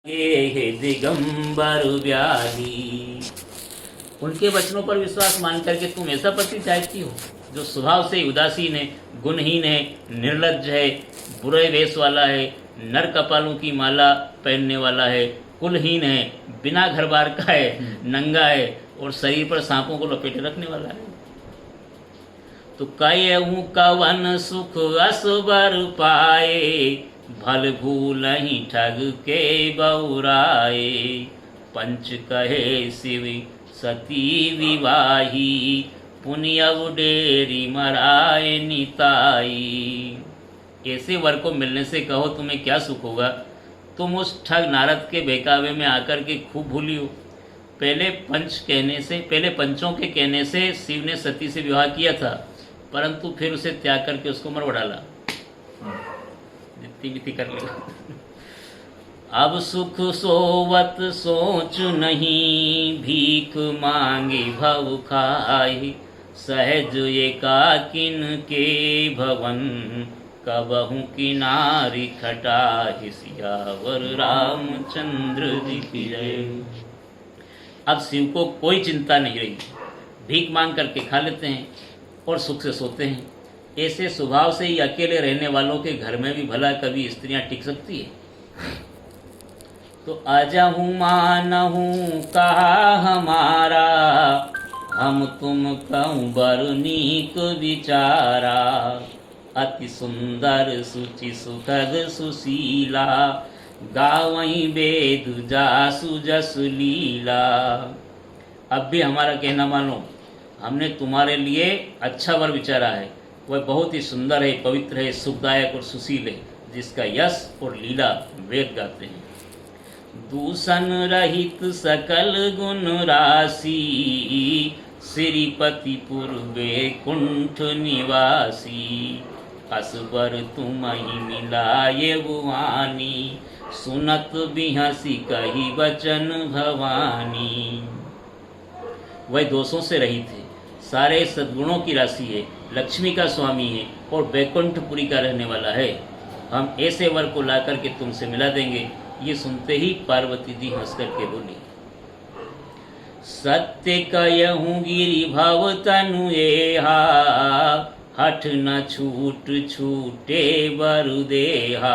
हे दिगंबर व्याधि। उनके वचनों पर विश्वास मान करके तुम ऐसा पति चाहती हो जो स्वभाव से उदासीन है, गुणहीन है, निर्लज्ज है, बुरे वेश वाला है, नर कपालों की माला पहनने वाला है, कुलहीन है, बिना घर बार का है, नंगा है और शरीर पर सांपों को लपेटे रखने वाला है। तो कयहूँ कवन सुख असबर पाए, भल भूलहि ठग के बौराए। पंच कहे शिव सती विवाही, पुण्य डेरी मराए निताई। ऐसे वर को मिलने से कहो तुम्हें क्या सुख होगा। तुम उस ठग नारद के बहकावे में आकर के खूब भूली हो। पहले पंचों के कहने से शिव ने सती से विवाह किया था, परंतु फिर उसे त्याग करके उसको मरवा डाला। जितनी बीती कर लो। अब सुख सोवत सोच नहीं, भीख मांगी भव खाई। सहज एकाकिन के भवन, कबहू किनारी खटाहि। सियावर रामचंद्र जी की जय। अब शिव को कोई चिंता नहीं रही, भीख मांग करके खा लेते हैं और सुख से सोते हैं। ऐसे स्वभाव से ही अकेले रहने वालों के घर में भी भला कभी स्त्रियां टिक सकती है। तो अजहू मानहू कहा हमारा, हम तुम कहूँ बरनीक विचारा। अति सुंदर सुचि सुखद सुशीला, गावई वेद जासु जस लीला। अब भी हमारा कहना मानो, हमने तुम्हारे लिए अच्छा वर विचारा है। वह बहुत ही सुंदर है, पवित्र है, सुखदायक और सुशील है, जिसका यश और लीला वेद गाते हैं। दूषण रहित सकल गुण राशि, श्रीपति पूर्वे कुंठ निवासी। असबर तुम्हि मिलाये वानी, सुनत बिहसी कही वचन भवानी। वह दोषों से रहित है, सारे सद्गुणों की राशि है, लक्ष्मी का स्वामी है और वैकुंठपुरी का रहने वाला है। हम ऐसे वर को ला करके तुमसे मिला देंगे। ये सुनते ही पार्वती जी हंस करके बोली, सत्य कयहूँ गिरि भव तनु एहा, हठ न छूट छूटे बरु देहा।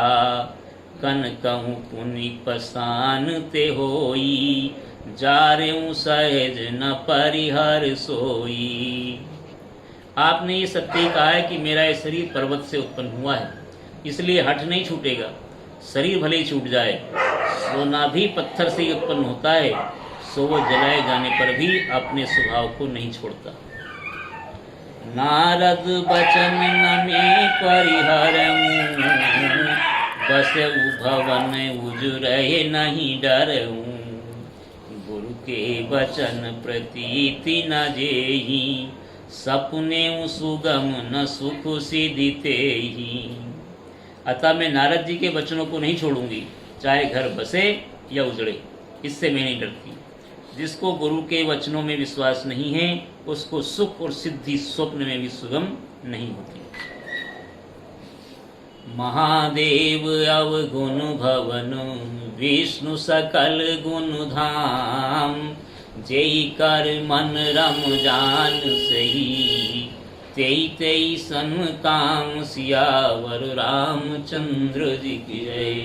कन कहूँ पुनि पसान ते होई, जारेऊ सहज न परिहर सोई। आपने ये सत्य कहा है कि मेरा ये शरीर पर्वत से उत्पन्न हुआ है, इसलिए हठ नहीं छूटेगा। शरीर भले ही छूट जाए, सोना भी पत्थर से ही उत्पन्न होता है, सो वो जलाए जाने पर भी अपने स्वभाव को नहीं छोड़ता। नारद बचन न में परिहरऊं, बसऊ भवन उजुरहे नहीं डरऊं। गुरु के वचन प्रतीति न जेहि, सपने सुगम न सुख सिद्धि ही। अतः मैं नारद जी के वचनों को नहीं छोड़ूंगी, चाहे घर बसे या उजड़े, इससे मैं नहीं डरती। जिसको गुरु के वचनों में विश्वास नहीं है, उसको सुख और सिद्धि स्वप्न में भी सुगम नहीं होती। महादेव अवगुण भवन, विष्णु सकल गुण धाम। जेई कर मन रम जान सही, तेई तेई सन काम। सियावर रामचंद्र जी की जय।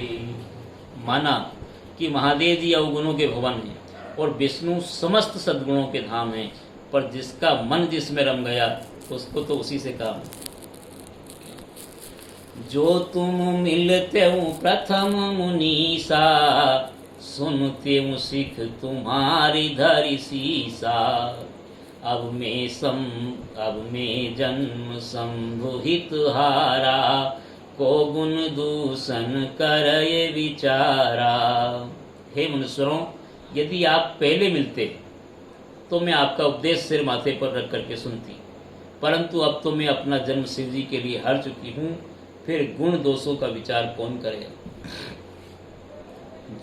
माना कि महादेव जी अवगुणों के भवन हैं और विष्णु समस्त सद्गुणों के धाम हैं, पर जिसका मन जिसमें रम गया उसको तो उसी से काम। जो तुम मिलते हो प्रथम मुनीसा, सुनते हूँ सिख तुम्हारी धरि सीसा। अब में जन्म संभुहित हारा, को गुण दूषण करय विचारा। हे मनुष्यों, यदि आप पहले मिलते तो मैं आपका उपदेश सिर माथे पर रख करके सुनती, परंतु अब तो मैं अपना जन्म शिव जी के लिए हार चुकी हूँ, फिर गुण दोषों का विचार कौन करेगा।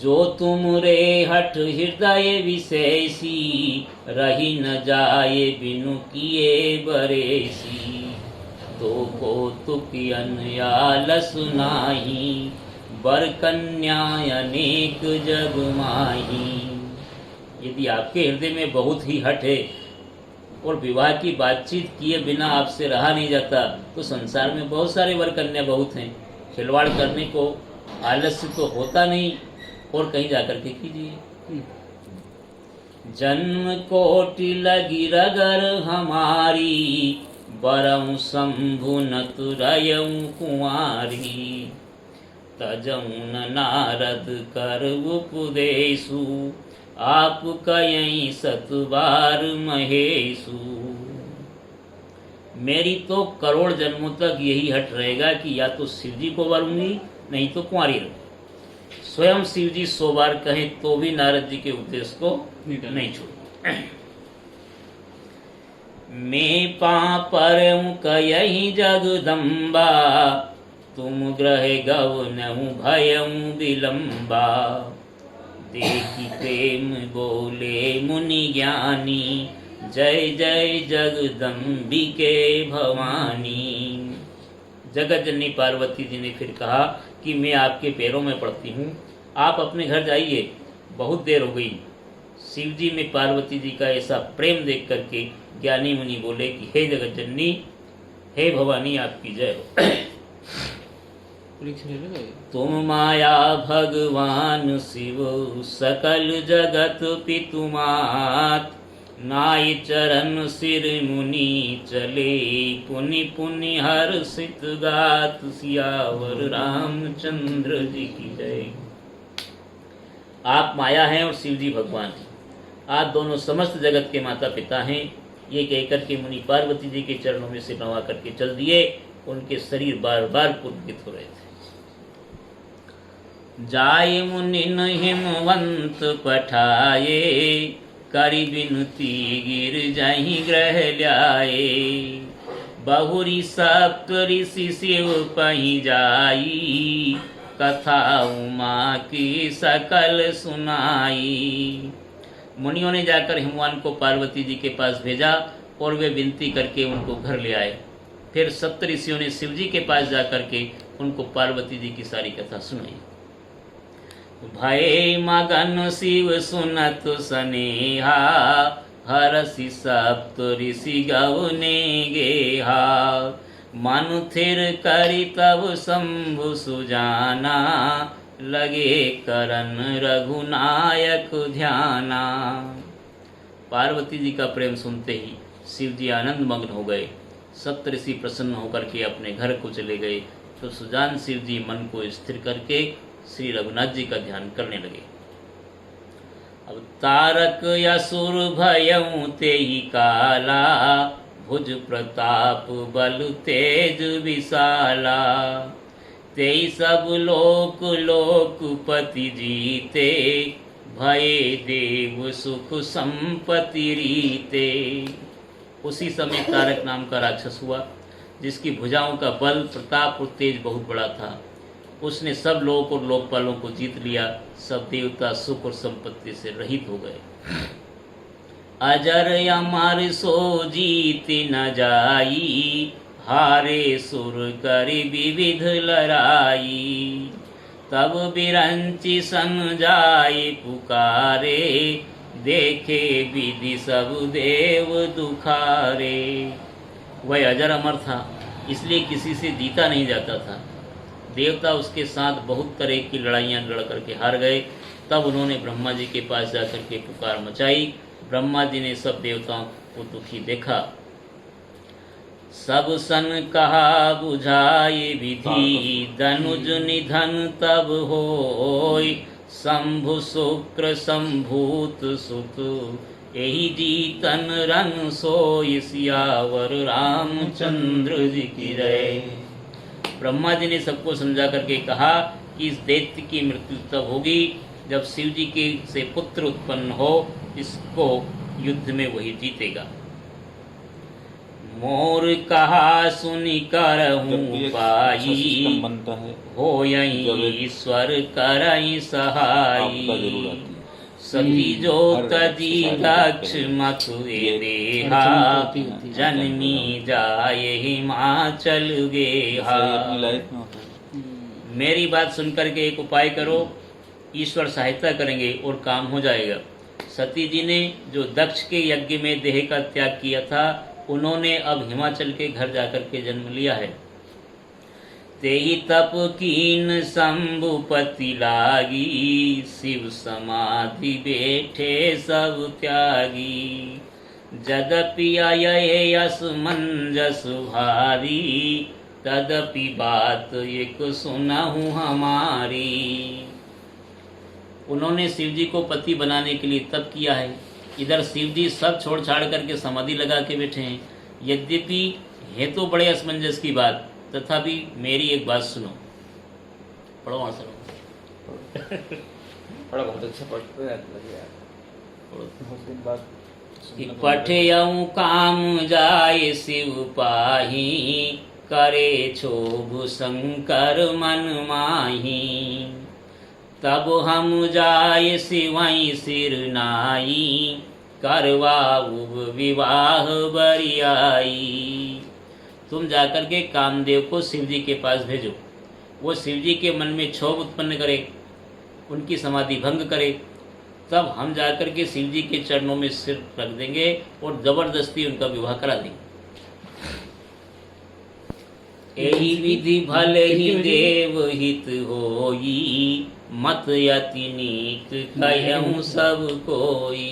जो तुम रे हठ हृदय विशेषी, रही न जाए बिनु किए बरेसी। तो को तुक अनयाल सुनाही, बर कन्या अनेक जग माही। यदि आपके हृदय में बहुत ही हठ है और विवाह की बातचीत किए बिना आपसे रहा नहीं जाता, तो संसार में बहुत सारे वर कन्या बहुत हैं। खिलवाड़ करने को आलस्य तो होता नहीं, और कहीं जाकर के कीजिए। जन्म कोटि लगी रगर हमारी, बरऊ शंभु न तुरयऊ कुंवारी। तजऊन नारद कर उपदेशु, आप कयई सतबार महेशु। मेरी तो करोड़ जन्मों तक यही हट रहेगा कि या तो शिव जी को वरूंगी, नहीं तो कुंवारी रहूंगी। स्वयं शिव जी 100 बार कहें तो भी नारद जी के उपदेश को नहीं छोड़ूंगा। मैं पापर कयही जगदम्बा, तुम ग्रह गवनहु भयऊ विलंबा। देखी प्रेम बोले मुनि ज्ञानी, जय जय जगदम्बिके भवानी। जगत जननी पार्वती जी ने फिर कहा कि मैं आपके पैरों में पड़ती हूँ, आप अपने घर जाइए, बहुत देर हो गई। शिव जी में पार्वती जी का ऐसा प्रेम देख करके ज्ञानी मुनि बोले कि हे जगत जननी, हे भवानी, आपकी जय हो। तुम माया भगवान शिव, सकल जगत पितुमात। नाई चरण सिर मुनि चले, पुनि पुनि हर्षित गात। सियावर रामचंद्र जी की जय। आप माया हैं और शिव जी भगवान हैं। आप दोनों समस्त जगत के माता पिता हैं। ये कहकर के मुनि पार्वती जी के चरणों में सिर नवा करके चल दिए। उनके शरीर बार बार पुलकित हो रहे थे। जाय मुनिन हिमवंत पठाए, करी विनती गिर जाहि ग्रह ल्याए। बहुरी सप्त ऋषि शिव पहि जाई, कथा उमा की सकल सुनाई। मुनियों ने जाकर हिमवान को पार्वती जी के पास भेजा और वे विनती करके उनको घर ले आए। फिर सप्त ऋषियों ने शिव जी के पास जाकर के उनको पार्वती जी की सारी कथा सुनाई। भय मगन शिव सुनत सनेहा, हरसि सप्त ऋषि गवने गेहा। मनु थिर करि तब शंभु सुजाना, लगे करन रघुनायक ध्याना। पार्वती जी का प्रेम सुनते ही शिव जी आनंद मग्न हो गए। सप्तऋषि प्रसन्न होकर के अपने घर को चले गए। तो सुजान शिव जी मन को स्थिर करके श्री रघुनाथ जी का ध्यान करने लगे। अब तारक असुर भयऊ तेहि काला, भुज प्रताप बल तेज विशाला। तेई सब लोक लोकपति जीते, भये देव सुख संपत्ति रीते। उसी समय तारक नाम का राक्षस हुआ, जिसकी भुजाओं का बल, प्रताप और तेज बहुत बड़ा था। उसने सब लोक और लोकपालों को जीत लिया। सब देवता सुख और संपत्ति से रहित हो गए। अजर अमर सो जीत न जाई, हारे सुर करि विविध लड़ाई। तब बिरंचि सन जाय पुकारे, देखे विधि सब देव दुखारे। वह अजर अमर था, इसलिए किसी से जीता नहीं जाता था। देवता उसके साथ बहुत तरह की लड़ाइयाँ लड़ करके हार गए। तब उन्होंने ब्रह्मा जी के पास जाकर के पुकार मचाई। ब्रह्मा जी ने सब देवताओं को दुखी देखा। सब सन कहा बुझाए विधि, धनुज निधन तब होय। शंभु शुक्र संभूत सुत, यही जीतन रन सोय। सियावर रामचंद्र जी की जय। ब्रह्मा जी ने सबको समझा करके कहा कि इस दैत्य की मृत्यु तब होगी जब शिव जी के से पुत्र उत्पन्न हो। इसको युद्ध में वही जीतेगा। मोर कहा सुनि करहूं पाई, हो यही ईश्वर करई सहाई। सती जो तजी दक्ष मथु देहा, जन्मी जाए हिमाचल गेहा। मेरी बात सुनकर के एक उपाय करो, ईश्वर सहायता करेंगे और काम हो जाएगा। सती जी ने जो दक्ष के यज्ञ में देह का त्याग किया था, उन्होंने अब हिमाचल के घर जाकर के जन्म लिया है। तेहि तप कीन शंभुपति लागी, शिव समाधि बैठे सब त्यागी। जदपि आये यस मंजस भारी, तदपि बात एक सुनहु हमारी। उन्होंने शिव जी को पति बनाने के लिए तप किया है। इधर शिव जी सब छोड़ छाड़ करके समाधि लगा के बैठे हैं। यद्यपि है तो बड़े असमंजस की बात, तथापि मेरी एक बात सुनो। पढ़ो और सुनो। बड़ा बहुत अच्छा पढ़ते हैं। पठयऊ काम जाय शिव पाही, करे क्षोभ शंकर मन माही। तब हम जाय शिवई सिर नाई, करवाऊ विवाह बरियाई। तुम जाकर के कामदेव को शिव जी के पास भेजो, वो शिव जी के मन में क्षोभ उत्पन्न करे, उनकी समाधि भंग करे, तब हम जाकर के शिव जी के चरणों में सिर रख देंगे और जबरदस्ती उनका विवाह करा देंगे। यही विधि भले ही देव हित होई, मत यति नीक कहूँ सब कोई।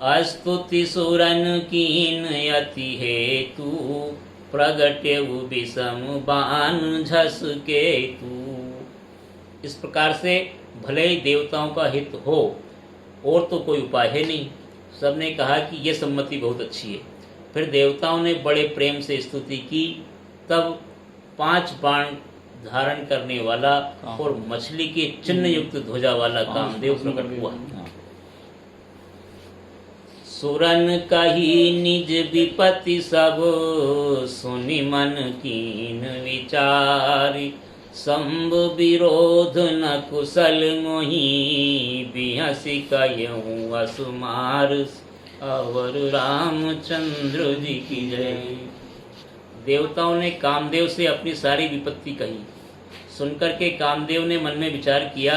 अस्तुति सुरन कीन यति हेतु, प्रगटेउ विषम बान झस केतु। इस प्रकार से भले ही देवताओं का हित हो, और तो कोई उपाय है नहीं। सबने कहा कि यह सम्मति बहुत अच्छी है। फिर देवताओं ने बड़े प्रेम से स्तुति की। तब 5 बाण धारण करने वाला और मछली के चिन्ह युक्त ध्वजा वाला कामदेव प्रकट हुआ। सुरन कही निज विपत्ति सब, सुनि मन कीन विचारी। शंभ विरोध न कुशल मोही, बिहसी कहूँ असुमार। अवर रामचंद्र जी की जय। देवताओं ने कामदेव से अपनी सारी विपत्ति कही। सुनकर के कामदेव ने मन में विचार किया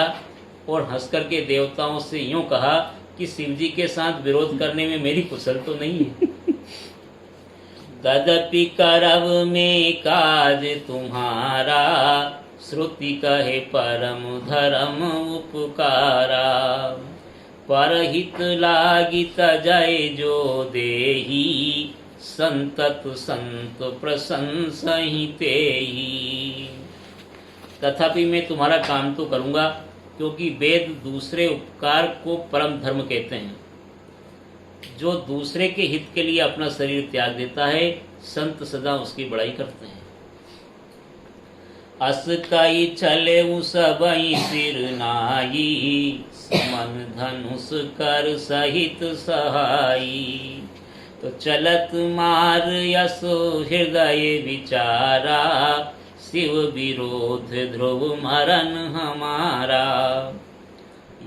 और हंसकर के देवताओं से यूं कहा कि शिव जी के साथ विरोध करने में मेरी कुशल तो नहीं है। तदपि करब में काज तुम्हारा, श्रुति कहे परम धर्म उपकारा। परहित लागी तजय जो देही, संतत संत प्रशंसहि तेहि। तथापि मैं तुम्हारा काम तो करूंगा, क्योंकि वेद दूसरे उपकार को परम धर्म कहते हैं। जो दूसरे के हित के लिए अपना शरीर त्याग देता है, संत सदा उसकी बड़ाई करते हैं। अस कई चले सबई सिर नाई, समन धनुष कर सहित सहाई। तो चलत मार यसो हृदय विचारा, शिव विरोध ध्रुव मरण हमारा।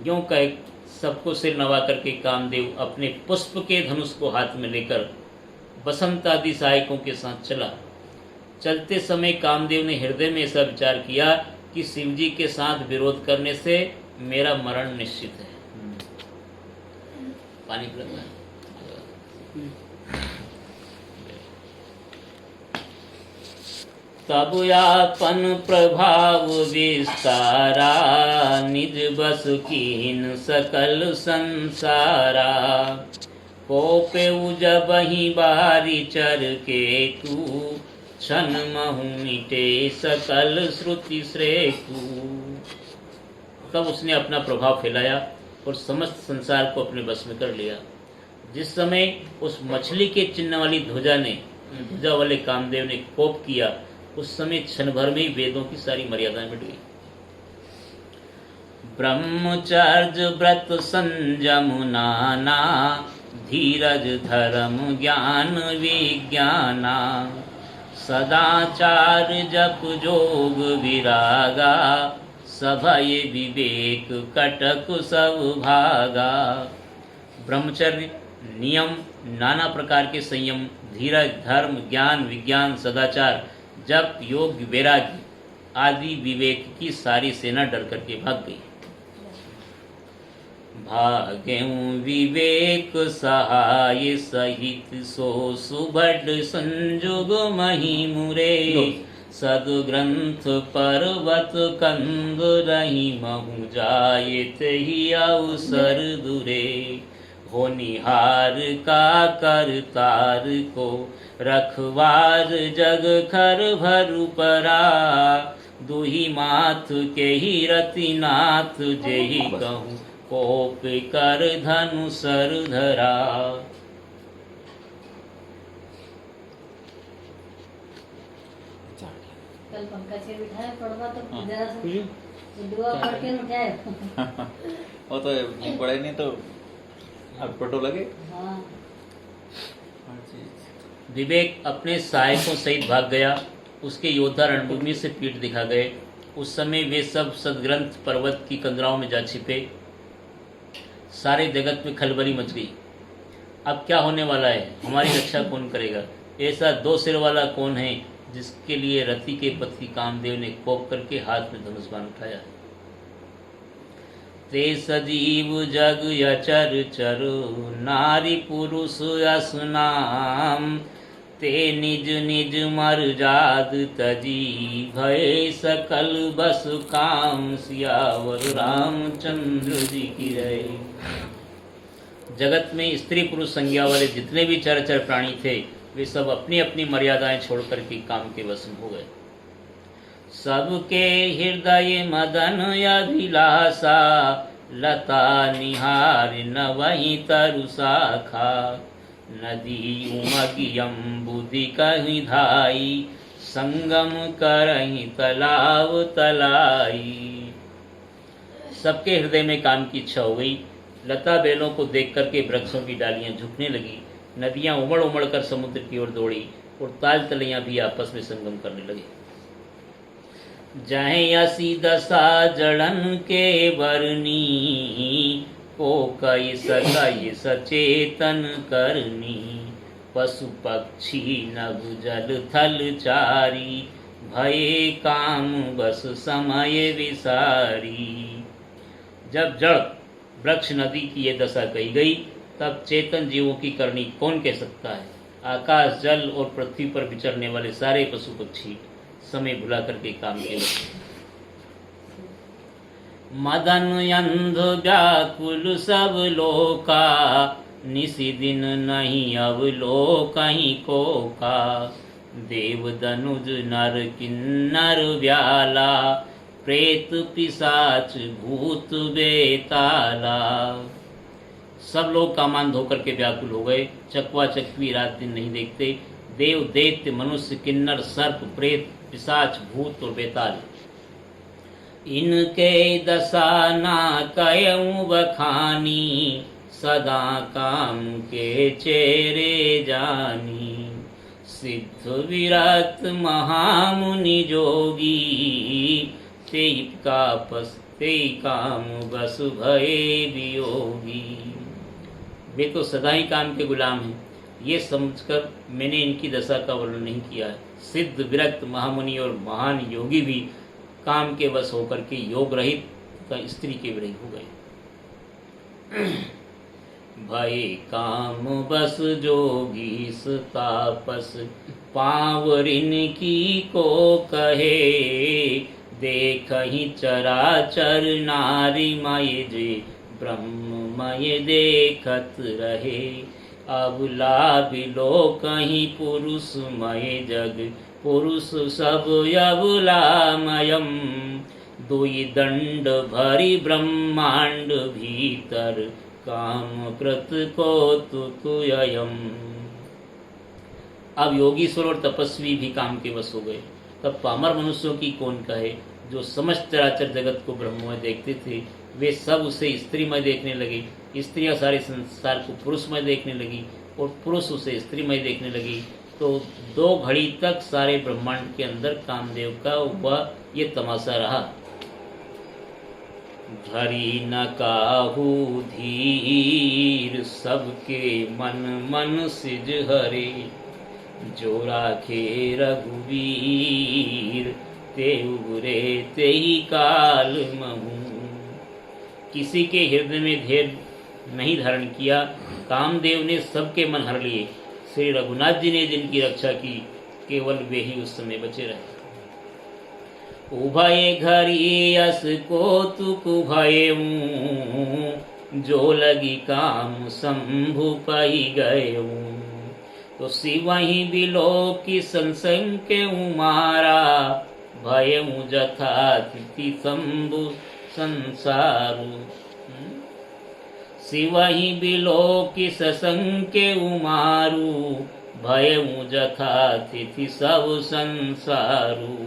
यूं कह सबको सिर नवा करके कामदेव अपने पुष्प के धनुष को हाथ में लेकर बसंत आदि सहायकों के साथ चला। चलते समय कामदेव ने हृदय में ऐसा विचार किया कि शिव जी के साथ विरोध करने से मेरा मरण निश्चित है। पानी पिलाना है। तब आपन प्रभाव विस्तारा, निज बस कीन सकल संसारा। कोपे जबहि बारी चर के तू, क्षण महु मिटे सकल श्रुति श्रेतु। तब उसने अपना प्रभाव फैलाया और समस्त संसार को अपने बस में कर लिया। जिस समय उस मछली के चिन्ह वाली ध्वजा वाले कामदेव ने कोप किया, उस समय क्षण भर में ही वेदों की सारी मर्यादाएं मिट गई। ब्रह्मचर्य व्रत संयम नाना, धीरज धर्म ज्ञान विज्ञाना। सदाचार जप जोग विरागा, सभय विवेक कटक सब भागा। ब्रह्मचर्य, नियम, नाना प्रकार के संयम, धीरज, धर्म, ज्ञान, विज्ञान, सदाचार, जप, योग, वैराग्य, आदि विवेक की सारी सेना डर करके भाग गई। भाग्यऊ विवेक सहाय सहित सो सुभड संजुग मही मुरे सदग्रंथ पर्वत कंद रही महु जायत ही अवसर दुरे हो निहार का करतार को रखवार जग खर भरु परा दुही माथ के ही रतिनाथ जेहि कहूँ कोप कर धनु सर धरा। कल पंखा से बिठाया पड़वा तो हाँ। जरा सा खुशी दुआ पढ़ के उठाए। वो तो पढ़े नहीं तो अब फोटो लगे। हाँ विवेक अपने सहायकों सहित भाग गया। उसके योद्धा रणभूमि से पीठ दिखा गए। उस समय वे सब सदग्रंथ पर्वत की कंदराओं में जा छिपे। सारे जगत में खलबली मच गई। अब क्या होने वाला है, हमारी रक्षा कौन करेगा? ऐसा दो सिर वाला कौन है जिसके लिए रति के पति कामदेव ने कोप करके हाथ में धनुष बाण उठाया। ते सजीव जग यचर चरु नारी पुरुष असनाम ते निज निज मर जाद तजी भय सकल बस काम सियावर रामचंद्र जी की रहे। जगत में स्त्री पुरुष संज्ञा वाले जितने भी चरचर प्राणी थे वे सब अपनी अपनी मर्यादाएं छोड़कर के काम के वश हो गए। सबके हृदय मदन अभिलाषा लता निहार न वही तरु शाखा नदी उमगियम बुद्धि कहीं धाई संगम करहीं तलाव तलाई। सबके हृदय में काम की इच्छा हो गई। लता बेलों को देख करके वृक्षों की डालियां झुकने लगी। नदियां उमड़ उमड़ कर समुद्र की ओर दौड़ी और ताल तलैयां भी आपस में संगम करने लगे। जहे असी दशा जड़न के बरनी को कई सकई सचेतन करनी पशु पक्षी नभ जल थल चारी भये काम बस समय विसारी। जब जड़ वृक्ष नदी की ये दशा कही गई तब चेतन जीवों की करनी कौन कह सकता है। आकाश जल और पृथ्वी पर विचरने वाले सारे पशु पक्षी समय भुला करके काम के लगे। मदन अंध व्याकुल सब लोका निसी दिन नहीं अब लो कहीं को का देव दनुज नर किन्नर व्याला प्रेत पिशाच भूत बेताला। सब लोग कामान धोकर के व्याकुल हो गए। चकवा चकवी रात दिन नहीं देखते। देव दैत्य मनुष्य किन्नर सर्प प्रेत पिशाच भूत और बेताल इनके दशा ना कयऊं बखानी सदा काम के चेरे जानी। सिद्ध विरक्त महामुनि जोगी ते काम बस भये वियोगी। वे तो सदा ही काम के गुलाम हैं। ये समझकर मैंने इनकी दशा का वर्णन नहीं किया है। सिद्ध विरक्त महामुनि और महान योगी भी काम के वश होकर के योग रहित तथा स्त्री के विरही हो गए। भय काम बस जोगी तापस पावरिन की को कहे देखहि चराचर नारी मय जे ब्रह्ममय देखत रहे। अब लाभ लो कहीं पुरुषमय जग पुरुष सब अबुलामयम दुई दंड भरी ब्रह्मांड भीतर काम कृत को तुयम। अब योगीश्वर और तपस्वी भी काम के वश हो गए। तब पामर मनुष्यों की कौन कहे जो समस्त चराचर जगत को ब्रह्ममय देखते थे वे सब उसे स्त्रीमय देखने लगे। स्त्रियां सारे संसार को पुरुषमय देखने लगी और पुरुष उसे स्त्रीमय देखने लगी। तो 2 घड़ी तक सारे ब्रह्मांड के अंदर कामदेव का वह ये तमाशा रहा। धरी न काहू धीर सबके मन मन सिज हरे जो राखे रघुवीर ते उबरे ते ही काल महू। किसी के हृदय में धैर्य नहीं धारण किया, कामदेव ने सबके मन हर लिए। श्री रघुनाथ जी ने जिनकी रक्षा की, केवल वे ही उस समय बचे रहे। उभय घरी यस कौतुक भयऊं, जो लगी काम शंभु पई गयऊं। तो शिवहि बिलो की संसंके मारा, भयऊं जथा तिथि शंभु संसारु। शिवहि बिलो की ससंके उमारू, भयऊं जथा तिथि सब संसारू।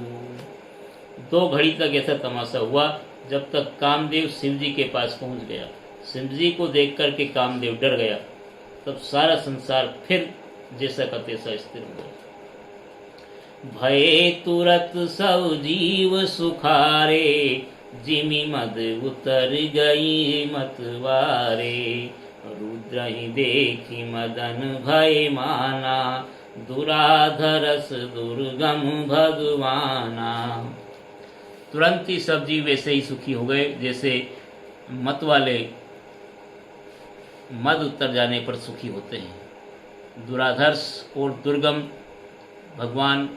2 घड़ी तक ऐसा तमाशा हुआ जब तक कामदेव शिव जी के पास पहुंच गया। शिव जी को देख करके कामदेव डर गया। तब सारा संसार फिर जैसा का तैसा स्थिर हो गया। भये तुरत सब जीव सुखारे, जिमि मद उतर गई मतवारे। रुद्र ही देखी मदन भय माना, दुराधरस दुर्गम भगवाना। तुरंत ही सब जीव वैसे ही सुखी हो गए जैसे मत वाले मद उतर जाने पर सुखी होते हैं। दुराधर्ष और दुर्गम भगवान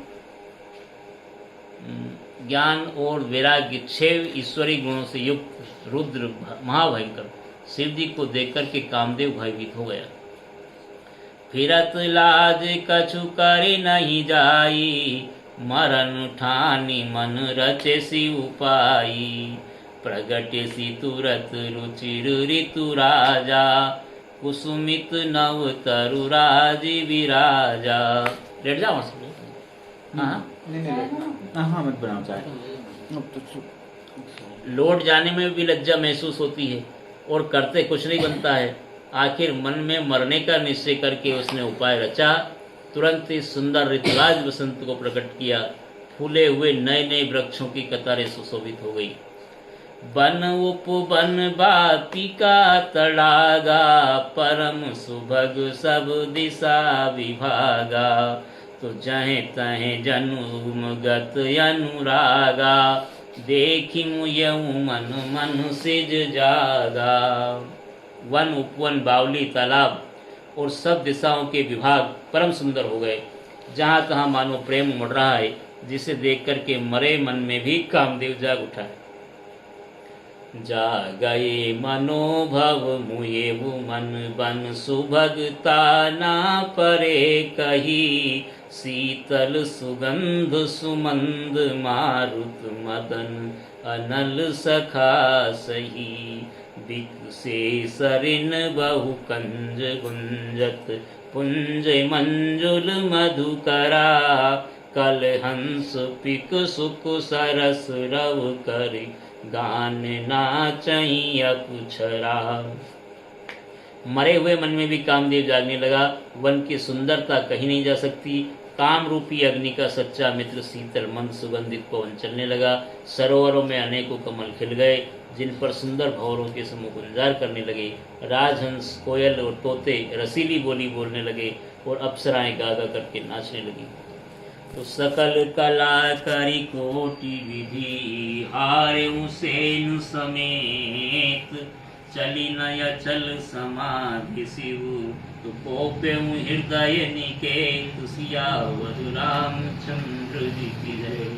ज्ञान और वैराग्य 6 ईश्वरीय गुणों से युक्त रुद्र महाभयंकर शिव जी को देखकर के कामदेव भयभीत हो गया। फिरत लाज कछु करे नहीं जाई, मरण ठानी मन रचे सी उपाई। प्रगटे सी तुरत रुचिर ऋतु राजा, कुसुमित नव तरु राज विराजा। लेट जाओ वहाँ से। हाँ हाँ मत बनाओ चाय। लौट जाने में भी लज्जा महसूस होती है और करते कुछ नहीं बनता है। आखिर मन में मरने का निश्चय करके उसने उपाय रचा। तुरंत ही सुंदर ऋतुराज बसंत को प्रकट किया। फूले हुए नए नए वृक्षों की कतारें सुशोभित हो गई। बन उपवन बापिका तड़ागा, परम सुभग सब दिशा विभागा। तो जहे तहे जनुमगत अनुरागा, देखी मुयऊ मन मन सिज जागा। वन उपवन बावली तालाब और सब दिशाओं के विभाग परम सुंदर हो गए। जहाँ तहाँ मानो प्रेम उमड़ रहा है, जिसे देख करके मरे मन में भी कामदेव जाग उठा है। जागए मनोभव मुए मन बन, सुभगता ना परे कही। शीतल सुगंध सुमंद मारुत मदन, अनल सखा सही। बिकसे सरिन बहु कंज गुंजत, पुंज मंजुल मधुकरा। कल हंस पिक सुख सरस रव करि, गान नाचई अपुछरा। मरे हुए मन में भी कामदेव जागने लगा। वन की सुंदरता कहीं नहीं जा सकती। काम रूपी अग्नि का सच्चा मित्र शीतल मंद सुगंधित पवन चलने लगा। सरोवरों में अनेकों कमल खिल गए, जिन पर सुंदर भंवरों के समूह गुंजार करने लगे। राजहंस, कोयल और तोते रसीली बोली बोलने लगे और अप्सराएं गा गा करके नाचने लगी। तो सकल कला करी कोटि विधि, हारेउ सेनु समेत। चली नय चल समाधि शिव, तो कोपेउ हृदय निकेत। सियावर रामचंद्र जी की जय।